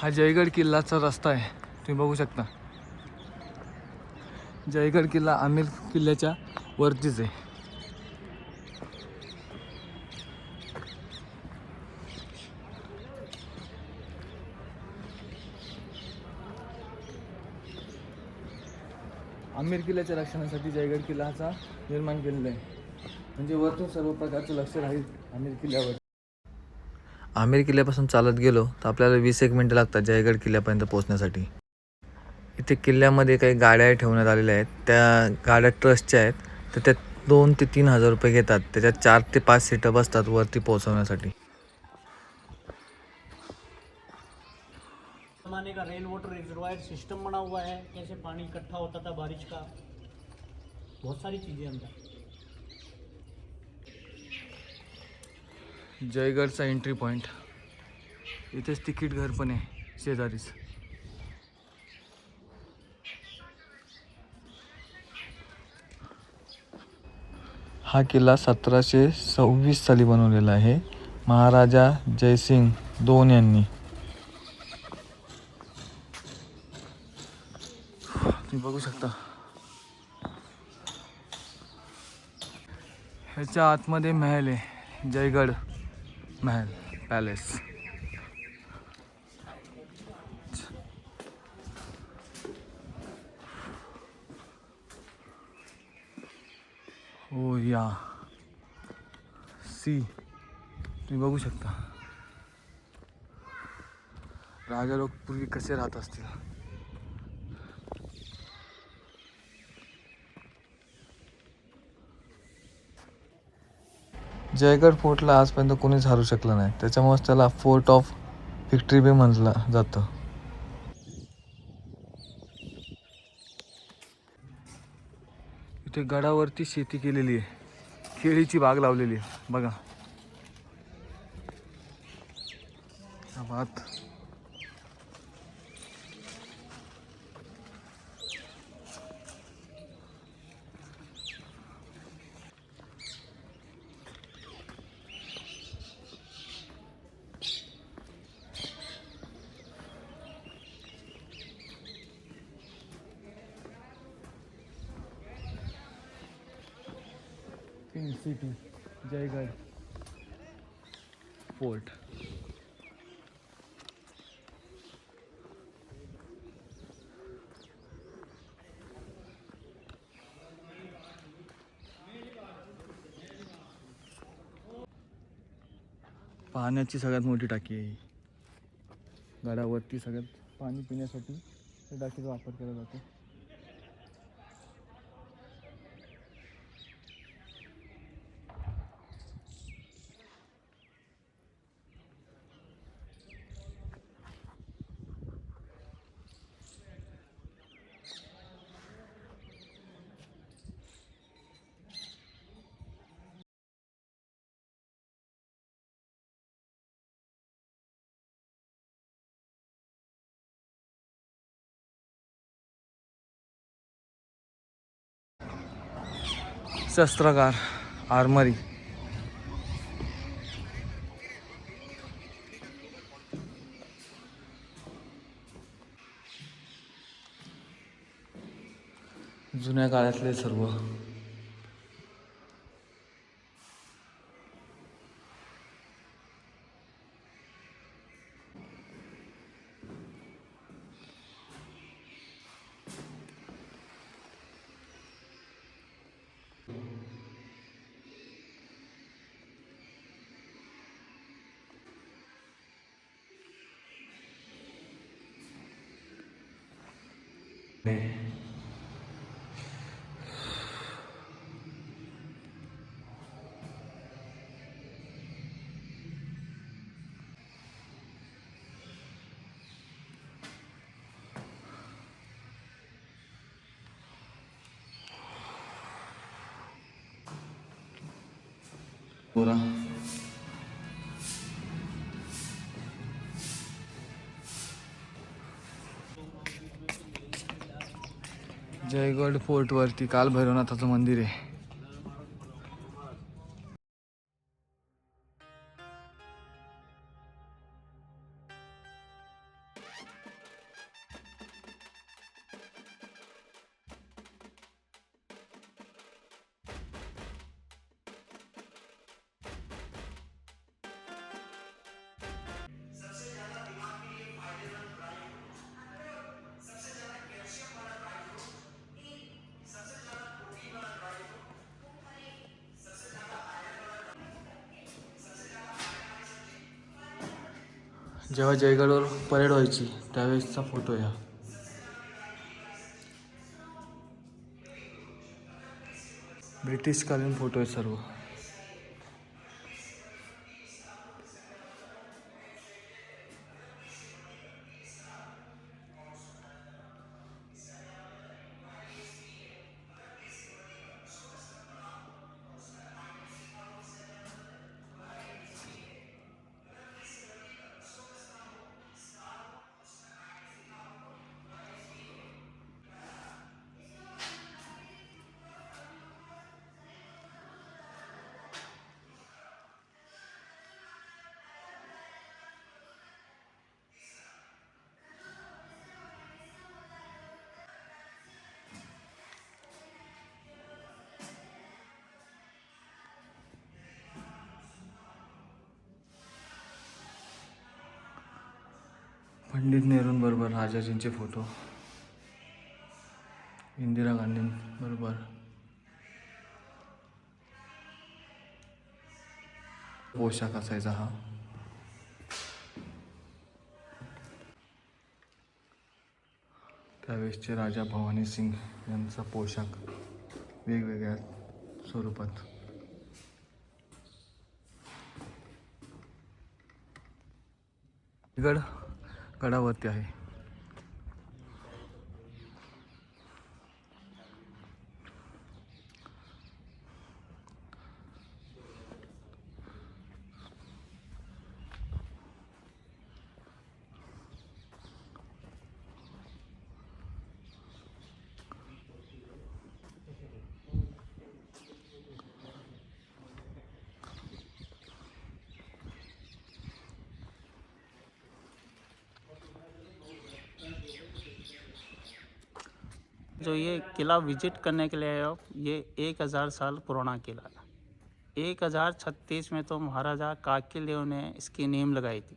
हा जयगड किल्लाचा रस्ता आहे, तुम्ही बघू शकता. जयगड किल्ला आमेर किल्ल्याच्या वरतीच आहे. आमेर किल्ल्याच्या रक्षणासाठी जयगड किल्लाचा निर्माण केलेला आहे. म्हणजे वरतून सर्व प्रकारचं लक्ष राहील आमेर किल्ल्यावर. आमेर किल्ल्यापासून चालत गेलो तर आपल्याला 20-1 मिनटं लागतात जयगड किल्ल्यापर्यंत पोहोचण्यासाठी. इथे किल्ल्यामध्ये काही गाड्या ठेवण्यात आलेल्या आहेत. त्या गाड्या ट्रस्टच्या आहेत, तर त्या 2 ते 3 हजार रुपये घेतात. त्याच्यात 4 ते 5 सीटं बसतात वरती पोहोचवण्यासाठी. जमाने का रेन वाटर रिजर्वायर सिस्टम बना हुआ है, कैसे पानी इकट्ठा होता था बारिश का, बहुत सारी चीज़ें अंदर. जयगडचा एंट्री पॉइंट, इथेच तिकीट घर पण आहे शेजारीच. हा किल्ला 1726 साली बनवलेला आहे, महाराजा जयसिंग II यांनी. तुम्ही बघू शकता ह्याच्या आतमध्ये महल आहे, जयगड महल पॅलेस. हो या सी, तुम्ही बघू शकता राजा लोक पूर्वी कसे राहत असतील. जयगड फोर्टला आजपर्यंत कोणीच हरवू शकलं नाही, त्याच्यामुळेच त्याला फोर्ट ऑफ व्हिक्ट्री बी म्हटलं जातं. इथे गडावरती शेती केलेली आहे, केळीची बाग लावलेली आहे बघा. बात पिंक सिटी जयगड फोर्ट. पाण्याची सगळ्यात मोठी टाकी आहे ही. गडावरती सगळ्यात पाणी पिण्यासाठी त्या टाकीचा वापर केला जातो. शस्त्रागार, आर्मरी. जुन्या काळातले सर्व बोला. जयगड फोर्टवरती कालभैरवनाथाचं मंदिर आहे. जेव्हा जयगडवर परेड व्हायची त्यावेळेसचा फोटो आहे हा. ब्रिटिशकालीन फोटो आहे सर्व. पंडित नेहरूंबरोबर राजाजींचे फोटो, इंदिरा गांधींबरोबर पोशाख असायचा हा. त्यावेळेसचे राजा भवानी सिंग यांचा पोशाख वेगवेगळ्या स्वरूपात. गडावरती आहे. जो ये किला विजिट करने के लिए आए हो, ये 1000 साल पुराना किला है। 1036 में तो महाराजा काकेदेव ने इसकी नींव लगाई थी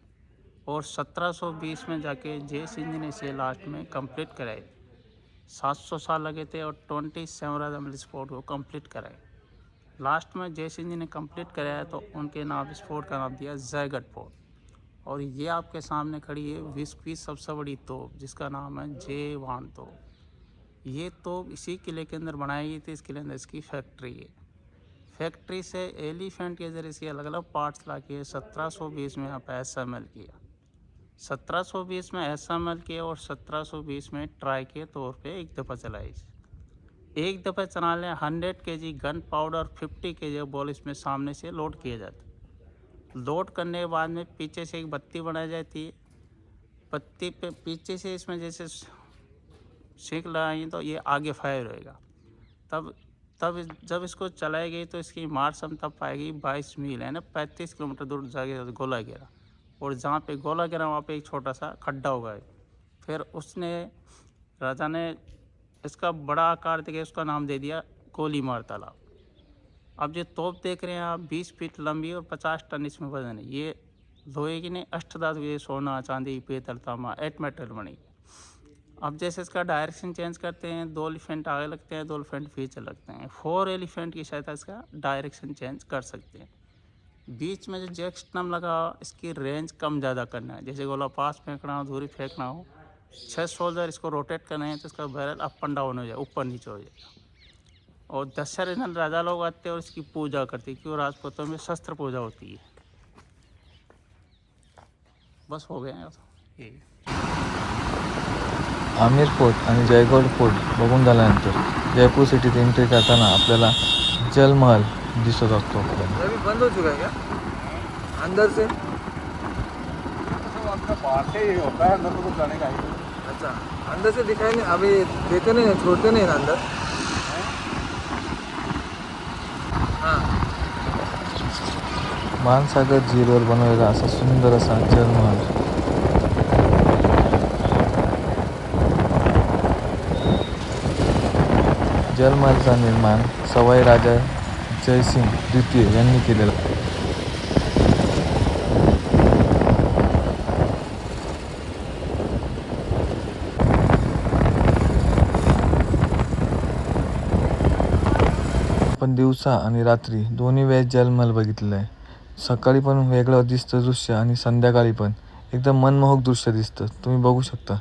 और 1720 में जाके जय सिंह जी ने इसे लास्ट में कंप्लीट कराई थी। 700 साल लगे थे और 27 इस फोर्ट को कंप्लीट कराए। लास्ट में जय सिंह जी ने कंप्लीट कराया तो उनके नाम इस फोर्ट का नाम दिया जयगढ़ फोर्ट। और ये आपके सामने खड़ी है विश्व की सबसे बड़ी तोप जिसका नाम है J1 तोप। ये तोप इसी किले के अंदर बनाई गई थी। इस किले अंदर इसकी फैक्ट्री है। फैक्ट्री से एलिफेंट के जरिए इसके अलग अलग पार्ट्स ला के 1720 में यहाँ पर SML किया। 1720 में SML किया और 1720 में ट्राई के तौर पे एक दफ़ा चलाई। एक दफ़ा चलाने 100 kg gun powder 50 kg ball इसमें सामने से लोड किया जाता। लोड करने के बाद में पीछे से एक बत्ती बनाई जाती है। बत्ती पे पीछे से इसमें जैसे सीख लगाएंगे तो ये आगे फायर होएगा। तब जब इसको चलाई गई तो इसकी मार्च हम तब पाएगी 22 मील है ना, 35 किलोमीटर दूर जाके गोला गिरा। और जहाँ पे गोला गिरा वहाँ पे एक छोटा सा खड्डा होगा। फिर उसने राजा ने इसका बड़ा आकार देके उसका नाम दे दिया गोली मार तालाब। अब जो तोप देख रहे हैं आप 20 फीट लंबी और 50 टन इसमें वजन है। ये लोहे की नहीं, अष्टधातु, ये सोना चांदी पीतल तांबा 8 मेटल बनी। अब जैसे इसका डायरेक्शन चेंज करते हैं, 2 एलिफेंट आगे लगते हैं, 2 एलिफेंट पीछे लगते हैं। 4 एलिफेंट की सहायता इसका डायरेक्शन चेंज कर सकते हैं। बीच में जो जैक सिस्टम लगा इसकी रेंज कम ज़्यादा करना है। जैसे गोला पास फेंकना हो, दूरी फेंकना हो, 6 सोल्जर इसको रोटेट करना है तो इसका बैरल अप एंड डाउन हो जाए, ऊपर नीचे हो जाएगा। और दशहरे दिन राजा लोग आते हैं और इसकी पूजा करते हैं क्योंकि राजपूतों में शस्त्र पूजा होती है। बस हो गए ये आमिर फोर्ट आणि जयगड फोर्ट बघून झाल्यानंतर जयपूर सिटीत एंट्री करताना आपल्याला जलमहल दिसत असतो आपल्याला. अभी बंद हो चुका है क्या अंदर से? बाहर से ही होता है, अंदर तो कुछ जाने का ही नहीं। अच्छा, अंदर से दिखाई नहीं, अभी देते नहीं, छोड़ते नहीं ना अंदर. हां, मानसागर झीलवर बनवलेला असा सुंदर असा जलमहल. जलमहलचा निर्माण सवाई राजा जयसिंग द्वितीय यांनी केलेला. आपण दिवसा आणि रात्री दोन्ही वेळेस जलमहल बघितलेला आहे. सकाळी पण वेगळं दिसतं दृश्य आणि संध्याकाळी पण एकदम मनमोहक दृश्य दिसतं, तुम्ही बघू शकता.